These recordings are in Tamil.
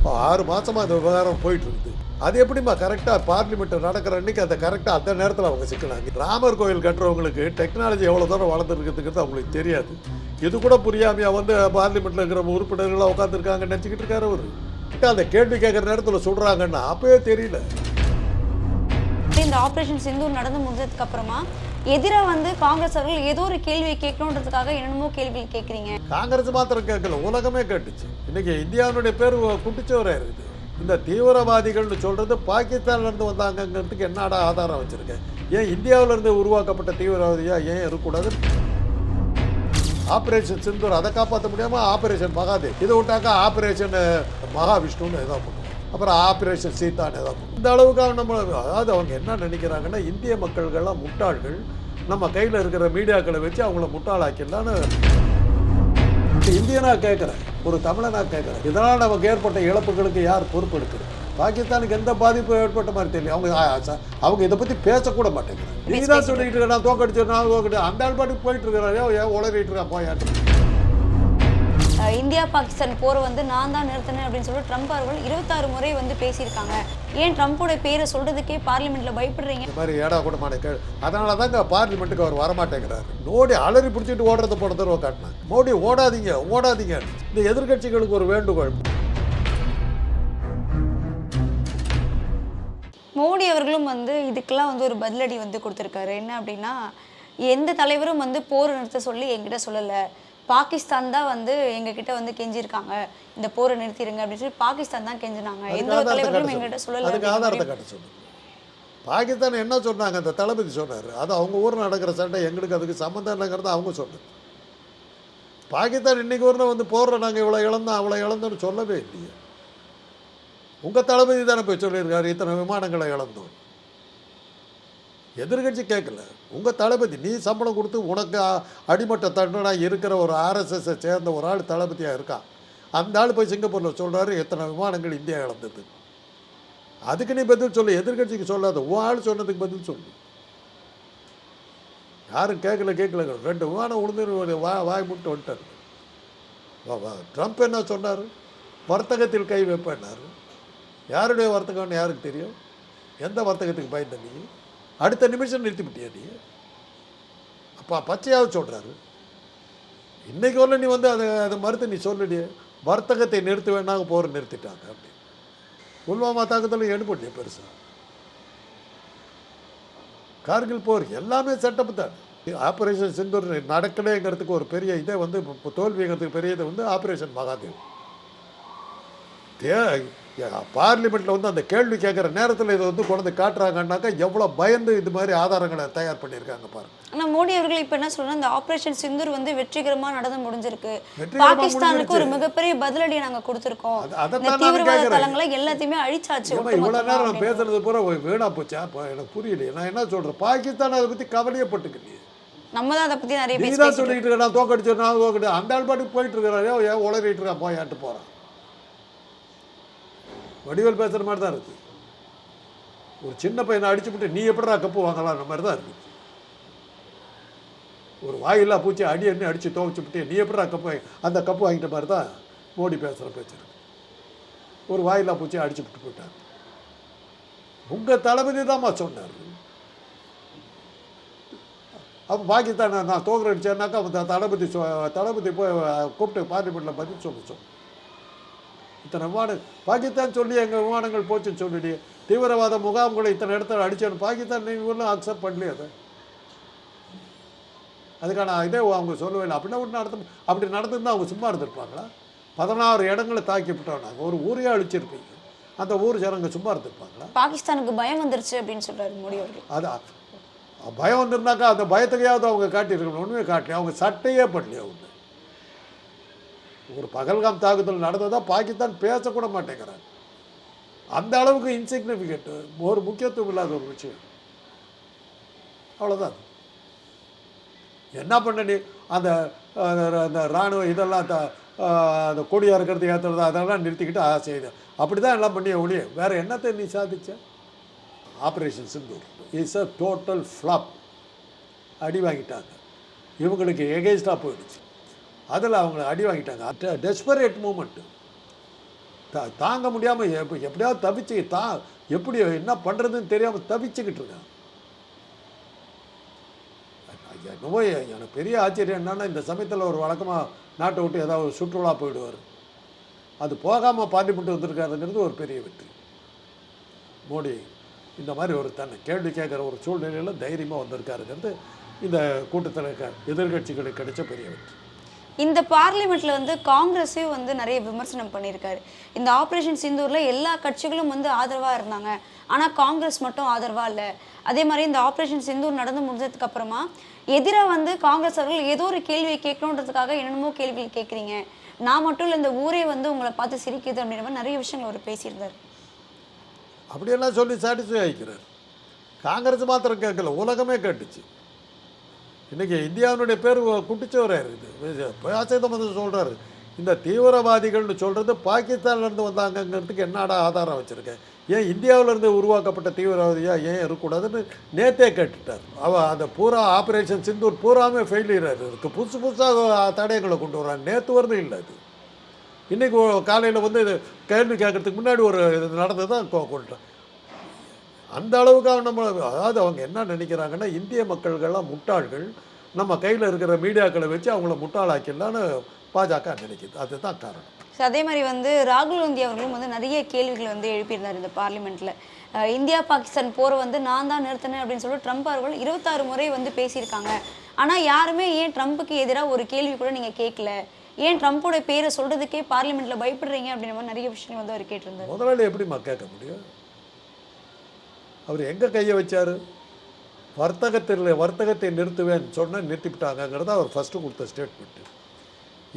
இப்போ 6 மாதமாக அந்த விவகாரம் போயிட்டுருக்குது. அது எப்படிம்மா கரெக்டாக பார்லிமெண்ட் நடக்கிற அன்றைக்கி அந்த கரெக்டாக அந்த நேரத்தில் அவங்க சிக்கினாங்க. ராமர் கோயில் கட்டுறவங்களுக்கு டெக்னாலஜி எவ்வளோ தூரம் வளர்ந்துருக்குதுங்கிறது அவங்களுக்கு தெரியாது. இது கூட புரியாமையா வந்து பார்லிமெண்ட்டில் இருக்கிற உறுப்பினர்களாக உட்காந்துருக்காங்கன்னு நினச்சிக்கிட்டு இருக்காரு அவர். அந்த கேள்வி கேட்குற நேரத்தில் சொல்கிறாங்கன்னா அப்போயே தெரியல. இந்த ஆபரேஷன் சிந்தூர் நடந்து முடிஞ்சதுக்கு அப்புறமா எதிராக வந்து காங்கிரஸ் அவர்கள் ஏதோ ஒரு கேள்வியை கேட்கணுன்றதுக்காக என்னென்னமோ கேள்விகள் கேட்குறீங்க. காங்கிரஸ் மாத்திரம் கேட்கல, உலகமே கேட்டுச்சு. இன்னைக்கு இந்தியாவுடைய பேர் குட்டிச்சவராக இருக்குது. இந்த தீவிரவாதிகள்னு சொல்றது பாகிஸ்தான்லேருந்து வந்தாங்கிறதுக்கு என்னடா ஆதாரம் வச்சிருக்கேன்? ஏன் இந்தியாவிலேருந்து உருவாக்கப்பட்ட தீவிரவாதியா ஏன் இருக்கக்கூடாது? ஆப்ரேஷன் சிந்தூர் அதை காப்பாற்ற முடியாமல் ஆப்ரேஷன் மகாதேவ் இதை விட்டாக்கா ஆப்ரேஷன் மகாவிஷ்ணுன்னு ஏதோ பண்ணுவோம், அப்புறம் ஆப்ரேஷன் சீதான்னு ஏதோ பண்ணுவோம். இந்த அளவுக்கு நம்ம அதாவது அவங்க என்ன நினைக்கிறாங்கன்னா இந்திய மக்கள்கள்லாம் முட்டாள்கள், நம்ம கையில் இருக்கிற மீடியாக்களை வச்சு அவங்கள முட்டாளாக்கிடலான்னு. இந்தியனா கேட்குறேன், ஒரு தமிழனா கேட்குறேன், இதனால் நமக்கு ஏற்பட்ட இழப்புகளுக்கு யார் பொறுப்பெடுக்கிறது? பாகிஸ்தானுக்கு எந்த பாதிப்பு ஏற்பட்ட மாதிரி தெரியல. அவங்க இதை பற்றி பேசக்கூட மாட்டேங்கிறாங்க. நீ தான் சொல்லிட்டு இருக்க நான் தோக்கடிச்சு நான் தோக்கடி, அந்த ஆள் பாட்டுக்கு போயிட்டு இருக்கிறாரோ ஏன் உளறிட்டு இருக்கா போயாட்டு. இந்தியா பாகிஸ்தான் போரை வந்து நான் தான் நிறுத்தினேன் அப்படின்னு சொல்லி ட்ரம்ப் அவர்கள் 26 முறை வந்து பேசியிருக்காங்க. ஏன் ட்ரம்ப்போட பேரை சொல்றதுக்கே பார்லிமெண்ட்ல பயப்படுறீங்க? இந்த மாதிரி ஏடா கூட மாட்டேங்க. அதனால தாங்க பார்லிமெண்ட்டுக்கு அவர் வரமாட்டேங்கிறாரு. மோடி அலறி பிடிச்சிட்டு ஓடுறத போன தடவை காட்டினாங்க. மோடி ஓடாதீங்க ஓடாதீங்க. இந்த எதிர்கட்சிகளுக்கு ஒரு வேண்டுகோள். மோடி அவர்களும் வந்து இதுக்கெல்லாம் வந்து ஒரு பதிலடி வந்து கொடுத்துருக்காரு. என்ன அப்படின்னா, எந்த தலைவரும் வந்து போரை நிறுத்த சொல்லி என்கிட்ட சொல்லலை, பாகிஸ்தான் தான் வந்து எங்ககிட்ட வந்து கெஞ்சிருக்காங்க இந்த போரை நிறுத்திடுங்க அப்படின்னு சொல்லி பாகிஸ்தான் தான் கெஞ்சினாங்க. எந்த ஒரு தலைவரும் எங்கிட்ட சொல்லலை. அதுக்கு ஆதாரத்தை காட்ட சொல்லுங்க. பாகிஸ்தான் என்ன சொன்னாங்க? அந்த தளபதி சொன்னார், அது அவங்க ஊரில் நடக்கிற சண்டை, எங்களுக்கு அதுக்கு சம்மந்தம் இல்லைங்கிறத அவங்க சொன்னாங்க. பாகிஸ்தான் இன்னைக்கு ஊரில் வந்து போடுற நாங்கள் இவ்வளோ இழந்தோம் அவ்வளோ இழந்தோன்னு சொல்லவே இல்லையே. உங்கள் தளபதி தானே போய் சொல்லியிருக்காரு இத்தனை விமானங்களை இழந்தோம். எதிர்கட்சி கேட்கல, உங்கள் தளபதி. நீ சம்பளம் கொடுத்து உனக்கு அடிமட்ட தண்டனாக இருக்கிற ஒரு ஆர்எஸ்எஸ்ஸை சேர்ந்த ஒரு ஆள் தளபதியாக இருக்கான். அந்த ஆள் போய் சிங்கப்பூரில் சொல்கிறாரு எத்தனை விமானங்கள் இந்தியா இழந்தது. அதுக்கு நீ பதில் சொல்லு, எதிர்கட்சிக்கு சொல்லாத. உன் ஆள் சொன்னதுக்கு பதில் சொல்லு. யாரும் கேட்கல 2 விமானம் உழுந்து வாய் முட்டு வந்துட்டார். ட்ரம்ப் என்ன சொன்னார்? வர்த்தகத்தில் கை வைப்பேன்னாரு. யாருடைய வர்த்தகம்னு யாருக்கு தெரியும்? எந்த வர்த்தகத்துக்கு பயந்த நீ? அடுத்த நிமிஷம் நிறுத்திவிட்டியா நீ? அப்போ பச்சையாவது சொல்கிறாரு. இன்றைக்கு வரல நீ வந்து அதை மறுத்து நீ சொல்லிடிய வர்த்தகத்தை நிறுத்த வேணாங்க போகிற நிறுத்திட்டாங்க அப்படி. புல்வாமா தாக்குதலும் எடுபட்டிய பெருசாக. கார்கில் போர் எல்லாமே செட்டப்பு தான். ஆப்ரேஷன் சிந்தூர் நடக்கலைங்கிறதுக்கு ஒரு பெரிய இதை வந்து இப்போ தோல்விங்கிறதுக்கு பெரிய இதை வந்து ஆப்ரேஷன் மகாதேவ். பார்லிமெண்ட்டில் வந்து அந்த கேள்வி கேட்குற நேரத்தில் இதை வந்து கொண்டு காட்டுறாங்கன்னாக்கா எவ்வளோ பயந்து இது மாதிரி ஆதாரங்களை தயார் பண்ணியிருக்காங்க பாருங்க. ஆனால் மோடி அவர்கள் இப்போ என்ன சொல்றாங்க, இந்த ஆப்ரேஷன் சிந்தூர் வந்து வெற்றிகரமாக நடந்து முடிஞ்சிருக்கு, பாகிஸ்தானுக்கு ஒரு மிகப்பெரிய பதிலடியை நாங்கள் கொடுத்துருக்கோம், தீவிரவாத தளங்களை எல்லாத்தையுமே அழிச்சாச்சு. இவ்வளோ நேரம் நான் பேசுறது பூரா வீணா போச்சா? எனக்கு புரியலையே. நான் என்ன சொல்கிறேன், பாகிஸ்தான் அதை பற்றி கவலையப்பட்டுக்கலையே. நம்ம தான் அதை பற்றி நிறைய பேர் தான் சொல்லிட்டு இருக்கேன். நான் தோக்கடிச்சு நான் தோக்கடி, அந்த ஆள் பாட்டுக்கு போயிட்டு இருக்கிறாரோ ஏன் உளறிட்டு இருக்கா போயாட்டு போகிறான். வடிவேல் பேசுகிற மாதிரி தான் இருக்குது. ஒரு சின்ன பையனை அடிச்சுவிட்டு நீ எப்படா கப்பு வாங்கலான்ற மாதிரி தான் இருக்குது. ஒரு வாயில்லா பூச்சி அடி அடித்து துவைச்சுவிட்டு நீ எப்படா கப்பு அந்த கப்பு வாங்கிட்ட மாதிரி தான் மோடி பேசுகிற பேச்சு. ஒரு வாயில்லா பூச்சி அடிச்சு விட்டு போயிட்டார். உங்கள் தளபதி தான்மா சொன்னார். அப்போ பாகிஸ்தான் நான் தோக்கர் அடித்தேன்னாக்கா அவன் தளபதி போய் கூப்பிட்டு பார்லிமெண்ட்டில் பதில் சொல்ல இத்தனை விமானம் பாகிஸ்தான் சொல்லி எங்கள் விமானங்கள் போச்சுன்னு சொல்லிடு. தீவிரவாத முகாம்களை இத்தனை இடத்துல அடித்தேன்னு பாகிஸ்தான் நீங்களும் அக்செப்ட் பண்ணலையே. அதை அதுக்கான இதே அவங்க சொல்லவே இல்லை. அப்படின்னா அப்படி நடந்துருந்தால் அவங்க சும்மா இருந்திருப்பாங்களா? 16 இடங்களை தாக்கி விட்டோம் நாங்கள். ஒரு ஊரையே அழிச்சிருப்பீங்க. அந்த ஊர் ஜனங்க சும்மா இருந்திருப்பாங்களா? பாகிஸ்தானுக்கு பயம் வந்துருச்சு அப்படின்னு சொல்கிறாரு மோடி அவர்கள். அதான் பயம் வந்துருந்தாக்கா அந்த பயத்துக்கையாவது அவங்க காட்டியிருக்கணும். ஒன்றுமே காட்டலையே. அவங்க சட்டையே பண்ணலையே. அவங்க ஒரு பகல்காம் தாக்குதல் நடந்ததாக பாகிஸ்தான் பேசக்கூட மாட்டேங்கிறாங்க. அந்த அளவுக்கு இன்சிக்னிஃபிகண்ட், ஒரு முக்கியத்துவம் இல்லாத ஒரு விஷயம். அவ்வளோதான். என்ன பண்ண நீ அந்த இராணுவ இதெல்லாம் அந்த கொடியாக இருக்கிறது ஏற்றுறது அதெல்லாம் நிறுத்திக்கிட்டு செய்த அப்படி தான் எல்லாம் பண்ணிய ஒழிய வேறு என்னத்தை நீ சாதிச்ச? Operation Sindoor is a total flop. அடி வாங்கிட்டாங்க. இவங்களுக்கு எகெயின்ஸ்டாக போயிடுச்சு. அதில் அவங்க அடி வாங்கிட்டாங்க. Desperate moment. தாங்க முடியாமல் எப்படியாவது தவிச்சு எப்படி என்ன பண்ணுறதுன்னு தெரியாமல் தவிச்சுக்கிட்டு இருக்கான். என்னவோ எனக்கு பெரிய ஆச்சரியம் என்னன்னா, இந்த சமயத்தில் ஒரு வழக்கமாக நாட்டை விட்டு ஏதாவது சுற்றுலா போயிடுவார். அது போகாமல் பார்லிமெண்ட் வந்திருக்காருங்கிறது ஒரு பெரிய வெற்றி. மோடி இந்த மாதிரி ஒரு தன்னை கேள்வி கேட்குற ஒரு சூழ்நிலையில் தைரியமாக வந்திருக்காருங்கிறது இந்த கூட்டத்தில் எதிர்கட்சிகளுக்கு கிடைச்ச பெரிய வெற்றி. இந்த பார்லிமெண்ட்ல வந்து காங்கிரஸே வந்து நிறைய விமர்சனம் பண்ணியிருக்காரு. இந்த ஆப்ரேஷன் சிந்தூர்ல எல்லா கட்சிகளும் வந்து ஆதரவா இருந்தாங்க, ஆனா காங்கிரஸ் மட்டும் ஆதரவா இல்லை. அதே மாதிரி இந்த ஆப்ரேஷன் சிந்தூர் நடந்து முடிஞ்சதுக்கு அப்புறமா எதிராக வந்து காங்கிரஸ் அவர்கள் ஏதோ ஒரு கேள்வியை கேட்கணுன்றதுக்காக என்னென்னமோ கேள்விகள் கேட்குறீங்க, நான் மட்டும் இல்லை இந்த ஊரே வந்து உங்களை பார்த்து சிரிக்குது அப்படின்ற மாதிரி நிறைய விஷயங்கள் அவர் பேசியிருந்தார். அப்படியெல்லாம் சொல்லி சாட்டிஸ்ஃபை ஆகிக்கிறார். காங்கிரஸ் மாத்திரம் கேட்கல, உலகமே கேட்டுச்சு. இன்றைக்கி இந்தியாவினுடைய பேர் குட்டிச்சவராக இருக்குது. பேசதம் வந்து சொல்கிறாரு, இந்த தீவிரவாதிகள்னு சொல்கிறது பாகிஸ்தான்லேருந்து வந்தாங்கங்கிறதுக்கு என்னடா ஆதாரம் வச்சுருக்கேன், ஏன் இந்தியாவிலேருந்து உருவாக்கப்பட்ட தீவிரவாதியாக ஏன் இருக்கக்கூடாதுன்னு நேற்றே கேட்டுட்டார். அந்த பூரா ஆப்ரேஷன் சிந்தூர் பூராமே ஃபெயிலியர் இருக்குது. புதுசு புதுசாக தடயங்களை கொண்டு வர்றாங்க. நேற்று வரணும் இல்லை அது. இன்றைக்கி காலையில் வந்து இது கேள்வி கேட்குறதுக்கு முன்னாடி ஒரு இது நடந்தது தான் கொண்டுட்டேன். அந்த அளவுக்காக நம்ம, அதாவது அவங்க என்ன நினைக்கிறாங்கன்னா, இந்திய மக்கள்கள்லாம் முட்டாள்கள், நம்ம கையில் இருக்கிற மீடியாக்களை வச்சு அவங்கள முட்டாளாக்கிடலான்னு பாஜக நினைக்குது. அதுதான் காரணம். அதே மாதிரி வந்து ராகுல் காந்தி அவர்களும் வந்து நிறைய கேள்விகள் வந்து எழுப்பியிருந்தார் இந்த பார்லிமெண்ட்டில். இந்தியா பாகிஸ்தான் போரை வந்து நான் தான் நிறுத்தினேன் அப்படின்னு சொல்லி ட்ரம்ப் அவர்கள் 26 முறை வந்து பேசியிருக்காங்க. ஆனால் யாருமே ஏன் ட்ரம்ப்புக்கு எதிராக ஒரு கேள்வி கூட நீங்கள் கேட்கல, ஏன் ட்ரம்ப்போட பேரை சொல்கிறதுக்கே பார்லிமெண்ட்டில் பயப்படுறீங்க அப்படின்ற மாதிரி நிறைய விஷயங்கள் வந்து அவர் கேட்டிருந்தார். முதலாளி எப்படிமா கேட்க முடியும்? அவர் எங்கே கையை வச்சார்? வர்த்தகத்தை நிறுத்துவேன்னு சொன்னால் நிறுத்திவிட்டாங்கிறத அவர் ஃபஸ்ட்டு கொடுத்த ஸ்டேட்மெண்ட்டு.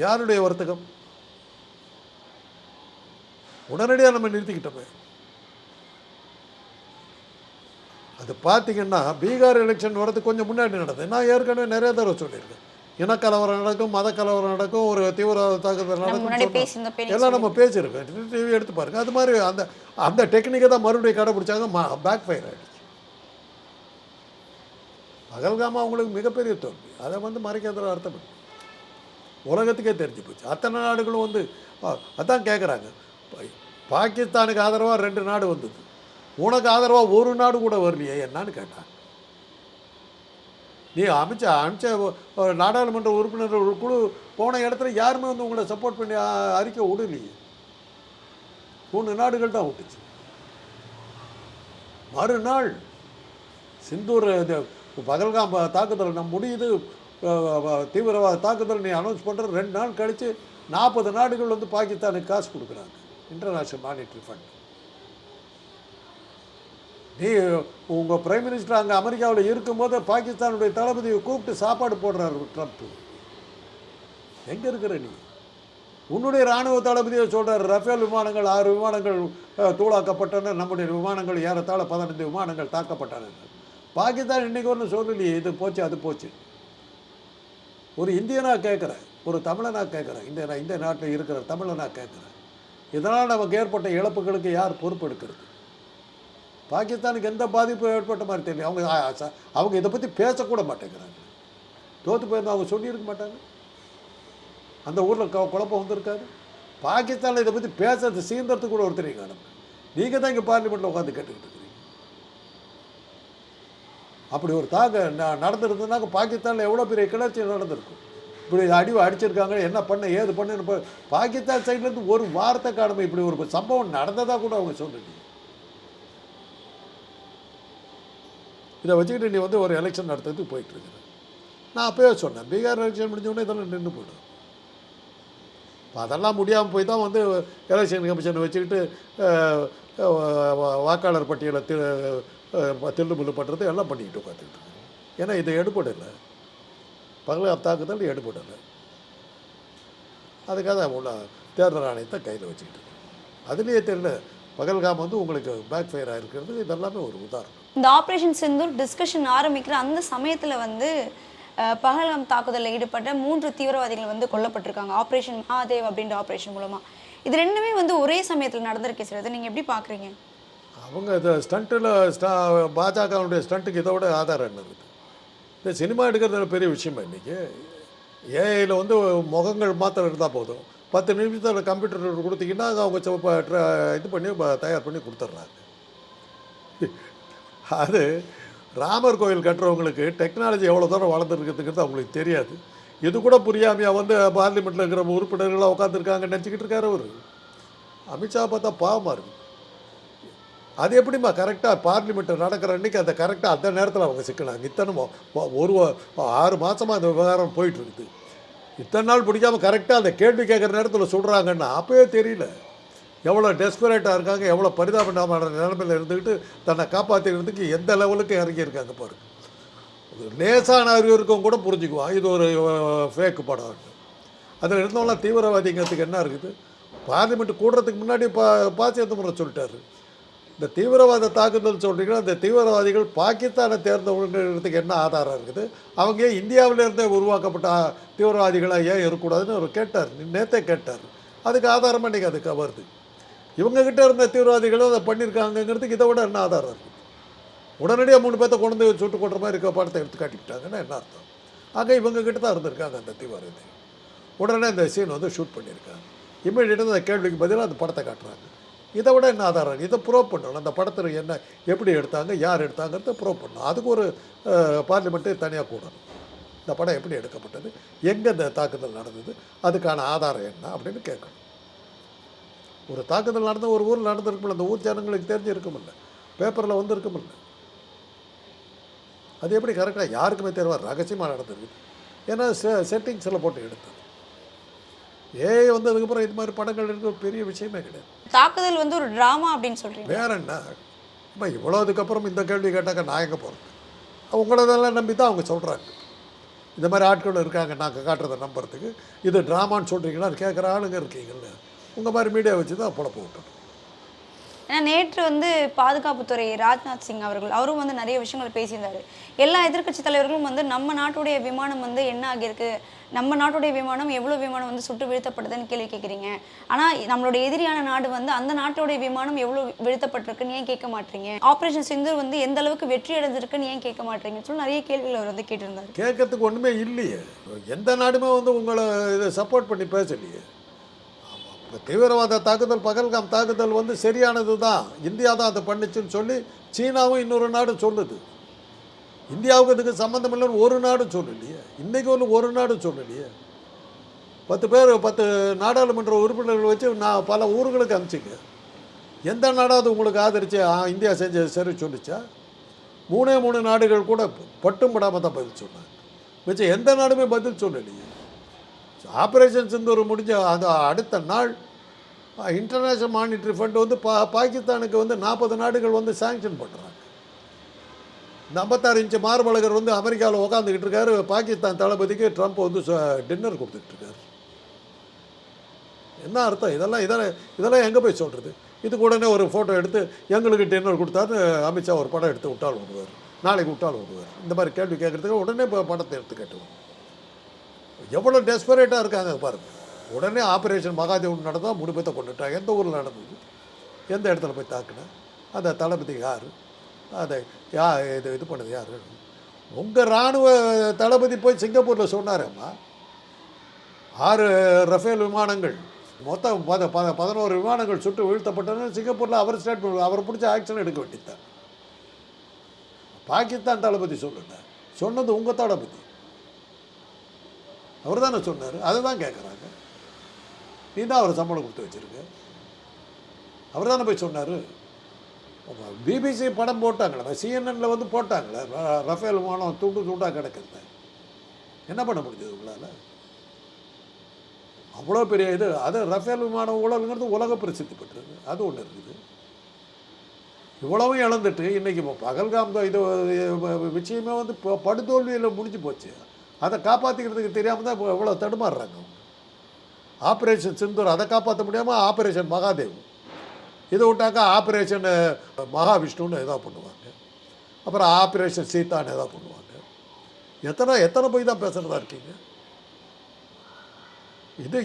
யாருடைய வர்த்தகம்? உடனடியாக நம்ம நிறுத்திக்கிட்டோமே. அது பார்த்தீங்கன்னா பீகார் எலெக்ஷன் வரதுக்கு கொஞ்சம் முன்னாடி நடந்தது. நான் ஏற்கனவே நிறைய தடவை சொல்லியிருக்கேன், இனக்கலவரம் நடக்கும், மத கலவரம் நடக்கும், ஒரு தீவிரவாத தாக்குதல் நடக்கும், எல்லாம் நம்ம பேசியிருக்கோம். டிவி எடுத்து பாருங்க. அது மாதிரி அந்த டெக்னிக்கை தான் மறுபடியும் கடைப்பிடிச்சாங்க, பேக் ஃபயர் ஆகிடுச்சு. பகல்காம அவங்களுக்கு மிகப்பெரிய தோல்வி. அதை வந்து மறைக்கிறதுல அர்த்தம் இல்லை, உலகத்துக்கே தெரிஞ்சு போச்சு. அத்தனை நாடுகளும் வந்து அதான் கேட்குறாங்க. பாகிஸ்தானுக்கு ஆதரவாக 2 நாடு வந்தது, உனக்கு ஆதரவாக ஒரு நாடு கூட வரலையே என்னான்னு கேட்டாங்க. நீ அமிச்ச நாடாளுமன்ற உறுப்பினர்கள் ஒரு குழு போன இடத்துல யாருமே வந்து உங்களை சப்போர்ட் பண்ணி அறிக்கை விடலையே. 3 நாடுகள் தான் விட்டுச்சு. மறுநாள் சிந்தூர் பகல்காம் தாக்குதல் நம்ம முடியுது, தீவிரவாத தாக்குதல் நீ அனௌன்ஸ் பண்ணுற 2 நாள் கழித்து 40 நாடுகள் வந்து பாகிஸ்தானுக்கு காசு கொடுக்குறாங்க, இன்டர்நேஷ்னல் மானிட்டரி ஃபண்ட். நீ உங்கள் பிரைம் மினிஸ்டர் அங்கே அமெரிக்காவில் இருக்கும்போது பாகிஸ்தானுடைய தளபதியை கூப்பிட்டு சாப்பாடு போடுறாரு ட்ரம்ப். எங்கே இருக்கிற நீ? உன்னுடைய இராணுவ தளபதியை சொல்கிறார், ரஃபேல் விமானங்கள் 6 விமானங்கள் தூளாக்கப்பட்டன, நம்முடைய விமானங்கள் ஏறத்தாழ 15 விமானங்கள் தாக்கப்பட்டன. பாகிஸ்தான் இன்றைக்கி ஒன்று சொல்லலையே, இது போச்சு அது போச்சு. ஒரு இந்தியனாக கேட்குறேன், ஒரு தமிழனாக கேட்குறேன், இந்த நாட்டில் இருக்கிற தமிழனாக கேட்குறேன், இதனால் நமக்கு ஏற்பட்ட இழப்புகளுக்கு யார் பொறுப்பெடுக்கிறது? பாகிஸ்தானுக்கு எந்த பாதிப்பும் ஏற்பட்ட மாதிரி தெரியல. அவங்க இதை பற்றி பேசக்கூட மாட்டேங்கிறாங்க. தோற்று போயிருந்தா அவங்க சொல்லியிருக்க மாட்டாங்க, அந்த ஊரில் குழப்பம் வந்திருக்காரு. பாகிஸ்தானில் இதை பற்றி பேசுறது சீந்தறதுக்கு கூட ஒருத்தர் காணும். நீங்கள் தான் இங்கே பார்லிமெண்ட்டில் உட்காந்து கேட்டுக்கிட்டு இருக்கிறீங்க. அப்படி ஒரு நடந்திருந்ததுனாக்க பாகிஸ்தானில் எவ்வளோ பெரிய கிளர்ச்சி நடந்திருக்கும். இப்படி அடிச்சிருக்காங்க, என்ன பண்ண ஏது பண்ணுன்னு பாகிஸ்தான் சைட்லேருந்து ஒரு வார்த்தை காணுமே. இப்படி ஒரு சம்பவம் நடந்ததாக கூட அவங்க சொல்லலையே. இதை வச்சுக்கிட்டு நீ வந்து ஒரு எலெக்ஷன் நடத்துறதுக்கு போயிட்டுருக்குற. நான் அப்போயே சொன்னேன், பீகார் எலெக்ஷன் முடிஞ்சோடனே இதெல்லாம் நின்று போய்டும். இப்போ அதெல்லாம் முடியாமல் போய் தான் வந்து எலெக்ஷன் கமிஷனை வச்சுக்கிட்டு வாக்காளர் பட்டியலை தில்லுமுள்ளு பண்ணுறது எல்லாம் பண்ணிக்கிட்டு உட்காந்துக்கிட்டு இருக்காங்க. ஏன்னா இதை எடுபடலை, பகல் தாக்குதல் எடுபடலை. அதுக்காக உள்ள தேர்தல் ஆணையத்தை கையில் வச்சுக்கிட்டு இருக்கு. அதுலேயே தெரியல பகல்காம் வந்து உங்களுக்கு பேக் ஃபயர் ஆகிருக்கிறது. இதெல்லாமே ஒரு உதாரணம். இந்த ஆப்ரேஷன் சிந்தூர் டிஸ்கஷன் ஆரம்பிக்கிற அந்த சமயத்தில் வந்து பகல்காம் தாக்குதலில் ஈடுபட்ட 3 தீவிரவாதிகள் வந்து கொல்லப்பட்டிருக்காங்க, ஆப்ரேஷன் மகாதேவ் அப்படின்ற ஆப்ரேஷன் மூலமாக. இது 2மே வந்து ஒரே சமயத்தில் நடந்திருக்கே சார், அதை நீங்கள் எப்படி பார்க்குறீங்க? அவங்க இந்த ஸ்டண்ட்டில் பாஜகவுடைய ஸ்டண்ட்டுக்கு இதை விட ஆதாரம் என்ன இருக்குது? இந்த சினிமா எடுக்கிறது பெரிய விஷயமா? இன்றைக்கி ஏஐயில் வந்து முகங்கள் மாத்திரம் இருந்தால் போதும், 10 நிமிஷத்தில் கம்ப்யூட்டர் கொடுத்தீங்கன்னா அவங்க இது பண்ணி தயார் பண்ணி கொடுத்துட்றாங்க. அது ராமர் கோயில் கட்டுறவங்களுக்கு டெக்னாலஜி எவ்வளோ தூரம் வளர்ந்துருக்குதுங்கிறது அவங்களுக்கு தெரியாது. இது கூட புரியாமையாக வந்து பார்லிமெண்ட்டில் இருக்கிற உறுப்பினர்களாக உட்காந்துருக்காங்கன்னு நினச்சிக்கிட்டு இருக்காரு அவர். அமித்ஷா பார்த்தா பாவமாக இருக்குது. அது எப்படிம்மா கரெக்டாக பார்லிமெண்ட் நடக்கிற அன்றைக்கி அந்த கரெக்டாக அந்த நேரத்தில் அவங்க சிக்கினாங்க. இத்தனை ஒரு 6 மாதமாக அந்த விவகாரம் போயிட்டுருக்குது. இத்தனை நாள் பிடிக்காமல் கரெக்டாக அந்த கேள்வி கேட்குற நேரத்தில் சொல்கிறாங்கன்னா அப்போயே தெரியல எவ்வளோ டெஸ்பரேட்டாக இருக்காங்க, எவ்வளோ பரிதாபமான நிலைமையில் இருந்துக்கிட்டு தன்னை காப்பாற்றிக்கிறதுக்கு எந்த லெவலுக்கு இறங்கியிருக்காங்க பாருங்க. லேசான அறிவு இருக்கவங்க கூட புரிஞ்சுக்குவான் இது ஒரு ஃபேக்கு படம். அதில் இருந்தவங்களாம் தீவிரவாதிங்கிறதுக்கு என்ன இருக்குது? பார்லிமெண்ட் கூடுறதுக்கு முன்னாடி பாசியத்து முறை சொல்லிட்டாரு. இந்த தீவிரவாத தாக்குதல் சொல்கிறீங்கன்னா அந்த தீவிரவாதிகள் பாகிஸ்தானை தேர்ந்தவங்கிறதுக்கு என்ன ஆதாரம் இருக்குது? அவங்க ஏன் இந்தியாவிலேருந்தே உருவாக்கப்பட்ட தீவிரவாதிகளாக ஏன் இருக்கக்கூடாதுன்னு அவர் கேட்டார், நேற்றே கேட்டார். அதுக்கு ஆதாரமாக இன்றைக்கி அதுக்கு வருது. இவங்ககிட்ட இருந்த தீவிரவாதிகளும் அதை பண்ணியிருக்காங்கங்கிறதுக்கு இதை விட என்ன ஆதாரம் இருக்குது? உடனடியாக 3 பேர்த்த கொண்டு வந்து சுட்டு கொண்ட மாதிரி இருக்க படத்தை எடுத்து காட்டிக்கிட்டாங்கன்னா என்ன அர்த்தம்? ஆக இவங்ககிட்ட தான் இருந்திருக்காங்க அந்த தீவிரவாதி. உடனே இந்த சீன் வந்து ஷூட் பண்ணியிருக்காங்க. இம்மீடியட்டாக அந்த கேள்விக்கு பதிலாக அந்த படத்தை காட்டுறாங்க. இதை விட என்ன ஆதாரம்? இதை ப்ரூவ் பண்ணணும். அந்த படத்தில் என்ன எப்படி எடுத்தாங்க, யார் எடுத்தாங்கிறத ப்ரூவ் பண்ணணும். அதுக்கு ஒரு பார்லிமெண்ட்டு தனியாக கூடணும். இந்த படம் எப்படி எடுக்கப்பட்டது, எங்கே இந்த தாக்குதல் நடந்தது, அதுக்கான ஆதாரம் என்ன அப்படின்னு கேட்கணும். ஒரு தாக்குதல் நடந்த ஒரு ஊரில் நடந்திருக்குமில்ல, அந்த ஊர் ஜனங்களுக்கு தெரிஞ்சிருக்குமில்ல, பேப்பரில் வந்துருக்குமில்ல. அது எப்படி கரெக்டாக யாருக்குமே தெரியாது, ரகசியமாக நடந்திருக்கு. ஏன்னா செட்டிங்ஸில் போட்டு எடுத்தது. ஏஐ வந்ததுக்கப்புறம் இது மாதிரி படங்கள் இருக்க பெரிய விஷயமே கிடையாது. தாக்குதல் வந்து ஒரு ட்ராமா அப்படின்னு சொல்கிறீங்க. வேற என்ன இப்போ இவ்வளோ அதுக்கப்புறம் இந்த கேள்வி கேட்டாக்க நான் எங்கே போகிறது? அவங்களதெல்லாம் நம்பி தான் அவங்க சொல்கிறாங்க. இந்த மாதிரி ஆட்கள் இருக்காங்க நாங்கள் காட்டுறதை நம்புறதுக்கு. இது ட்ராமான்னு சொல்கிறீங்களா கேட்குற ஆளுங்க இருக்கீங்கல்ல, உங்கள் மாதிரி மீடியா வச்சு தான் பொழப்பு விட்டணும். ஏன்னா நேற்று வந்து பாதுகாப்புத்துறை ராஜ்நாத் சிங் அவரும் வந்து நிறைய விஷயங்கள் பேசியிருந்தாரு. எல்லா எதிர்க்கட்சி தலைவர்களும் வந்து நம்ம நாட்டுடைய விமானம் வந்து என்ன ஆகியிருக்கு, நம்ம நாட்டுடைய விமானம் எவ்வளோ விமானம் வந்து சுட்டு வீழ்த்தப்படுதுன்னு கேள்வி கேட்குறீங்க. ஆனால் நம்மளுடைய எதிரியான நாடு வந்து அந்த நாட்டுடைய விமானம் எவ்வளோ வீழ்த்தப்பட்டிருக்குன்னு ஏன் கேட்க மாட்டீங்க? ஆப்ரேஷன் சிந்தூர் வந்து எந்த அளவுக்கு வெற்றி அடைஞ்சிருக்குன்னு ஏன் கேட்க மாட்டீங்கன்னு சொல்லி நிறைய கேள்விகள் அவர் வந்து கேட்டிருந்தார். கேட்கறதுக்கு ஒன்றுமே இல்லையே. எந்த நாடுமே வந்து உங்களை இதை சப்போர்ட் பண்ணி பேசலையே. இப்போ தீவிரவாத தாக்குதல், பகல்காம் தாக்குதல் வந்து சரியானது தான், இந்தியா தான் அதை பண்ணிச்சுன்னு சொல்லி சீனாவும் இன்னொரு நாடும் சொல்லுது. இந்தியாவுக்கு இதுக்கு சம்மந்தம் இல்லைன்னு ஒரு நாடும் சொல்லலையே. இன்றைக்கி ஒரு நாடும் சொல்லலையே. 10 நாடாளுமன்ற உறுப்பினர்கள் வச்சு நான் பல ஊர்களுக்கு அனுப்பிச்சிங்க. எந்த நாடாவது உங்களுக்கு ஆதரித்து இந்தியா செஞ்ச சரி சொல்லிச்சா? 3 நாடுகள் கூட பட்டும் படாமல் தான் பதில் சொன்னாங்க. வச்சு எந்த நாடுமே பதில் சொல்லலையே. ஆப்ரேஷன் சிந்தூர் முடிஞ்ச அந்த அடுத்த நாள் இன்டர்நேஷ்னல் மானிட்டரி ஃபண்ட் வந்து பாகிஸ்தானுக்கு வந்து 40 நாடுகள் வந்து சாங்ஷன் பண்ணுறாங்க. இந்த 56 இன்ச்சு மார்பழகர் வந்து அமெரிக்காவில் உட்காந்துக்கிட்டு இருக்காரு. பாகிஸ்தான் தளபதிக்கு ட்ரம்ப் வந்து டின்னர் கொடுத்துட்ருக்காரு. என்ன அர்த்தம்? இதெல்லாம் எங்கே போய் சொல்கிறது? இதுக்கு உடனே ஒரு ஃபோட்டோ எடுத்து எங்களுக்கு டின்னர் கொடுத்தாரு அமித்ஷா ஒரு படம் எடுத்து விட்டால் விடுவார், நாளைக்கு விட்டால் விடுவார். இந்த மாதிரி கேள்வி கேட்குறதுக்கு உடனே படத்தை எடுத்து கேட்டுவோம். எவ்வளோ டெஸ்பரேட்டாக இருக்காங்க பாருங்கள். உடனே ஆப்ரேஷன் மகாதேவ் நடந்தால் 3 பேர்த்த கொண்டுட்டாங்க. எந்த ஊரில் நடந்தது, எந்த இடத்துல போய் தாக்குனேன், அந்த தளபதி யார், அதை இது பண்ணது யார்? உங்கள் இராணுவ தளபதி போய் சிங்கப்பூரில் சொன்னாரம்மா 6 ரஃபேல் விமானங்கள் மொத்தம் 11 விமானங்கள் சுட்டு வீழ்த்தப்பட்டன. சிங்கப்பூரில் அவர் ஸ்டேட்மெண்ட், அவர் பிடிச்ச ஆக்ஷன் எடுக்க வேண்டியதான். பாகிஸ்தான் தளபதி சொல்லுங்க, சொன்னது உங்கள் தளபதி, அவர் தானே சொன்னார். அதை தான் கேட்குறாங்க. நீ தான் அவர் சம்பளம் கொடுத்து வச்சுருக்க, அவர் தானே போய் சொன்னார். பிபிசி படம் போட்டாங்களே, சிஎன்எனில் வந்து போட்டாங்களே, ரஃபேல் விமானம் துண்டாக கிடக்குது. என்ன பண்ண முடிஞ்சது உங்களால்? அவ்வளோ பெரிய இது. அது ரஃபேல் விமானம் ஊழலுங்கிறது உலக பிரசித்தி பெற்றது. அது ஒன்று இருக்குது. இவ்வளவும் இழந்துட்டு இன்றைக்கி இப்போ பகல்காம் இது விஷயமே வந்து இப்போ படுதோல்வியில் முடிஞ்சு போச்சு. அதை காப்பாற்றிக்கிறதுக்கு தெரியாமல் தான் இப்போ எவ்வளோ தடுமாறுறாங்க. ஆப்ரேஷன் சிந்தூர் அதை காப்பாற்ற முடியாமல் ஆப்ரேஷன் மகாதேவ் இதை விட்டாக்கா ஆப்ரேஷன் மகாவிஷ்ணுன்னு எதா பண்ணுவாங்க, அப்புறம் ஆப்ரேஷன் சீதான்னு எதா பண்ணுவாங்க. எத்தனை போய் தான் பேசுகிறதா இருக்கீங்க?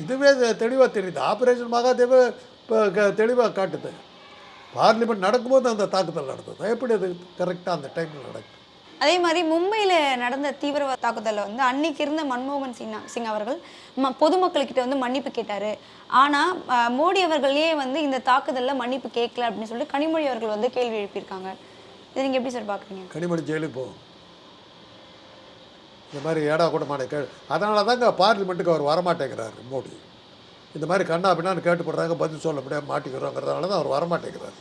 இதுவே தெளிவாக தெரியுது. ஆப்ரேஷன் மகாதேவ் இப்போ தெளிவாக காட்டுது. பார்லிமெண்ட் நடக்கும்போது அந்த தாக்குதல் நடந்தது. எப்படி அது கரெக்டாக அந்த டைமில் நடக்குது? அதே மாதிரி மும்பையில் நடந்த தீவிரவாத தாக்குதலில் வந்து அன்னைக்கு இருந்த மன்மோகன் சிங் அவர்கள் பொதுமக்கள்கிட்ட வந்து மன்னிப்பு கேட்டார். ஆனால் மோடி அவர்களே வந்து இந்த தாக்குதலில் மன்னிப்பு கேட்கல அப்படின்னு சொல்லிட்டு கனிமொழி அவர்கள் வந்து கேள்வி எழுப்பியிருக்காங்க. இதை நீங்கள் எப்படி சார் பார்க்குறீங்க? கனிமொழி ஜெயிலுக்கு போகும் இந்த மாதிரி ஏடா கூடமான அதனால தாங்க பார்லிமெண்ட்டுக்கு அவர் வரமாட்டேங்கிறார் மோடி. இந்த மாதிரி கண்ணா பின்னான்னு கேட்டுப்படுறாங்க, பதில் சொல்ல முடியாமல் மாட்டிக்கிறோங்கிறதுனால தான் அவர் வரமாட்டேங்கிறார்.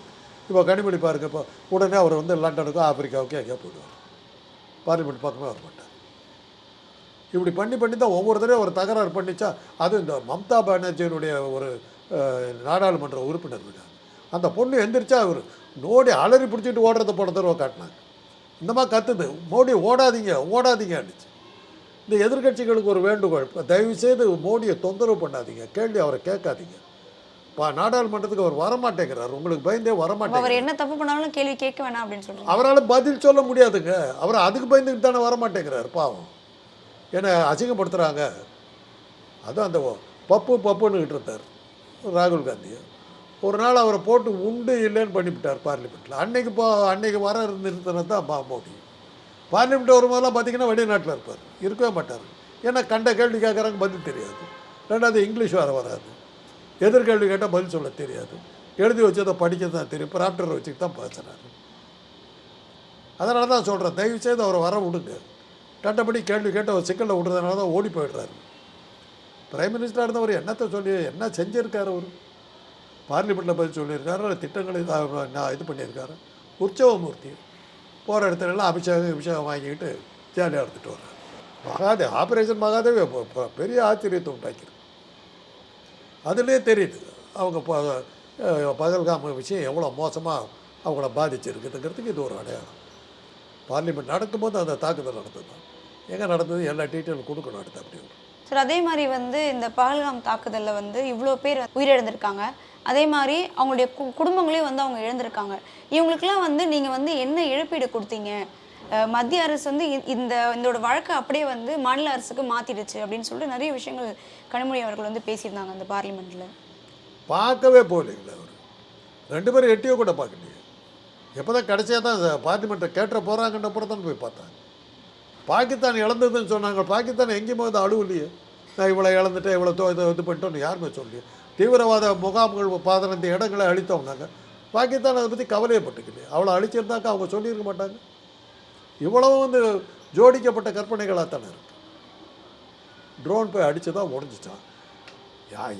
இப்போ கனிமொழி பாருங்க, இப்போ உடனே அவர் வந்து லண்டனுக்கோ ஆப்பிரிக்காவுக்கோ எங்கேயோ போயிடுவார், பார்லிமெண்ட் பக்கமே வரமாட்டார். இப்படி பண்ணி தான் ஒவ்வொரு தடவையும் ஒரு தகராறு பண்ணிச்சா. அதுவும் இந்த மம்தா பானர்ஜியினுடைய ஒரு நாடாளுமன்ற உறுப்பினர் விட அந்த பொண்ணு எந்திரிச்சா அவர் மோடி அலறி பிடிச்சிட்டு ஓடுறத போன தடவை காட்டினாங்க. இந்த மாதிரி கத்துது மோடி ஓடாதீங்க அடிச்சு. இந்த எதிர்கட்சிகளுக்கு ஒரு வேண்டுகோள், தயவுசெய்து மோடியை தொந்தரவு பண்ணாதீங்க, கேள்வி அவரை கேட்காதீங்க. நாடாளுமன்றத்துக்கு அவர் வரமாட்டேங்கிறார், உங்களுக்கு பயந்தே வரமாட்டேங்க. அவர் என்ன தப்பு பண்ணாலும் கேள்வி கேட்க வேணாம் அப்படின்னு சொல்லுவாங்க. அவரால் பதில் சொல்ல முடியாதுங்க, அவர் அதுக்கு பயந்துக்கிட்டு தானே வரமாட்டேங்கிறார் பாவம். ஏன்னா அசிங்கப்படுத்துகிறாங்க. அதுவும் அந்த பப்புன்னுக்கிட்டு இருந்தார் ராகுல் காந்தியை. ஒரு நாள் அவரை போட்டு உண்டு இல்லைன்னு பண்ணிவிட்டார் பார்லிமெண்ட்டில். அன்னைக்கு வர இருந்திருந்தது தான் மோடி. பார்லிமெண்ட் வரும்போதெல்லாம் பார்த்தீங்கன்னா வெளிநாட்டில் இருப்பார், இருக்கவே மாட்டார். ஏன்னா கண்ட கேள்வி கேட்குறாங்க, பதில் தெரியாது. ரெண்டாவது இங்கிலீஷ் வராது, எதிர்கேள்வி கேட்டால் பதில் சொல்ல தெரியாது, எழுதி வச்சதை படிக்க தான் தெரியும், ப்ராப்டரை வச்சுட்டு தான் பேசுகிறாரு. அதனால தான் சொல்கிறேன், தயவுசெய்து அவரை வர விடுங்க. கண்டபடி கேள்வி கேட்டு அவர் சிக்கலில் விடுறதுனால தான் ஓடி போயிடுறாரு. பிரைம் மினிஸ்டராக இருந்தவர் என்னத்தை சொல்லி என்ன செஞ்சுருக்காரு? அவர் பார்லிமெண்ட்டில் பதில் சொல்லியிருக்காரு, திட்டங்களை நான் இது பண்ணியிருக்காரு. உற்சவமூர்த்தி போகிற இடத்துலலாம் அபிஷேகம் வாங்கிக்கிட்டு ஜாலியாக எடுத்துகிட்டு வர்றாரு. ஆப்ரேஷன் மகாதேவி பெரிய ஆச்சரியத்தை உண்டாக்கிருக்கு. அதுலேயே தெரியுது அவங்க பகல்காம் விஷயம் எவ்வளோ மோசமாக அவங்கள பாதிச்சிருக்குதுங்கிறதுக்கு இது ஒரு அடையாளம். பார்லிமெண்ட் நடக்கும்போது அந்த தாக்குதல் நடந்தது தான். எங்கே நடந்தது எல்லா டீட்டெயிலும் கொடுக்கணும் அடுத்து அப்படி. சார் அதே மாதிரி வந்து இந்த பகல்காம் தாக்குதலில் வந்து இவ்வளோ பேர் உயிரிழந்திருக்காங்க. அதே மாதிரி அவங்களுடைய குடும்பங்களையும் வந்து அவங்க இழந்திருக்காங்க. இவங்களுக்கெல்லாம் வந்து நீங்கள் வந்து என்ன இழப்பீடு கொடுத்தீங்க? மத்திய அரசு வந்து இதோட வழக்கை அப்படியே வந்து மாநில அரசுக்கு மாற்றிடுச்சு அப்படின்னு சொல்லிட்டு நிறைய விஷயங்கள் கனிமொழி அவர்கள் வந்து பேசியிருந்தாங்க அந்த பார்லிமெண்ட்டில். பார்க்கவே போகலைங்களா அவர்? 2 பேரும் எட்டியோ கூட பார்க்கலையே. எப்போ தான் கடைசியாக தான் பார்லிமெண்ட்டை கேட்ட போகிறாங்கன்ற அப்புறம் தான் போய் பார்த்தாங்க. பாகிஸ்தான் இழந்ததுன்னு சொன்னாங்க. பாகிஸ்தான் எங்கேயுமே வந்து அழுவலையே, நான் இவ்வளோ இழந்துட்டேன், இவ்வளோ இது பண்ணிட்டோன்னு யாருமே சொல்லி. தீவிரவாத முகாம்கள் 15 இடங்களை அழித்தோம்னாங்க. பாகிஸ்தான் அதை பற்றி கவலையப்பட்டுக்கலையே. அவ்வளோ அழிச்சிருந்தாக்கா அவங்க சொல்லியிருக்க மாட்டாங்க. இவ்வளவு வந்து ஜோடிக்கப்பட்ட கற்பனைகளாக தானே இருக்குது. ட்ரோன் போய் அடித்து தான் உடஞ்சிச்சான்.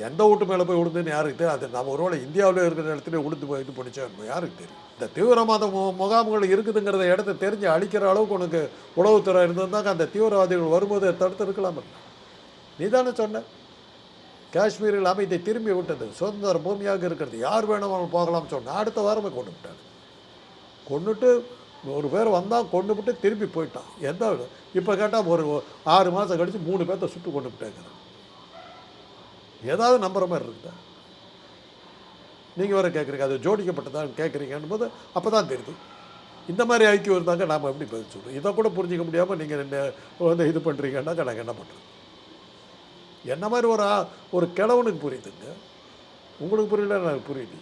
எந்த வீட்டு மேலே போய் விழுந்துன்னு யாருக்கு தெரியும்? அது நம்ம ஒருவேளை இந்தியாவில் இருக்கிற இடத்துல உளுந்து போய் இது பண்ணிச்சோம் யாருக்கு தெரியும்? இந்த தீவிரவாத முகாம்கள் இருக்குதுங்கிறத இடத்த தெரிஞ்சு அழிக்கிற அளவுக்கு உனக்கு உளவுத்துறை இருந்திருந்தாங்க அந்த தீவிரவாதிகள் வரும்போது தடுத்து இருக்கலாம். நீ தானே சொன்ன காஷ்மீரில் அமைதியை திரும்பி விட்டது, சுதந்திர பூமியாக இருக்கிறது, யார் வேணுமாலும் போகலாம்னு சொன்னால் அடுத்த வாரமே கொண்டு விட்டாங்க. கொண்டுட்டு ஒரு பேர் வந்தால் கொண்டு விட்டு திரும்பி போயிட்டான். எந்த இப்போ கேட்டால் ஒரு 6 மாதம் கழித்து 3 பேர்த்த சுட்டு கொண்டு விட்டேங்கிறான். ஏதாவது நம்புற மாதிரி இருக்குதா? நீங்கள் வேறு கேட்குறீங்க அது ஜோடிக்கப்பட்டதான்னு கேட்குறீங்கன்னு போது அப்போ தான் தெரியுது. இந்த மாதிரி ஐக்கியம் இருந்தாங்க நாம் எப்படி பதில் சொல்கிறோம்? இதை கூட புரிஞ்சிக்க முடியாமல் நீங்கள் வந்து இது பண்ணுறீங்கன்னாக்கா நாங்கள் என்ன பண்ணுறோம்? என்ன மாதிரி ஒரு கிழவனுக்கு புரியுதுங்க, உங்களுக்கு புரியல, எனக்கு புரியுது.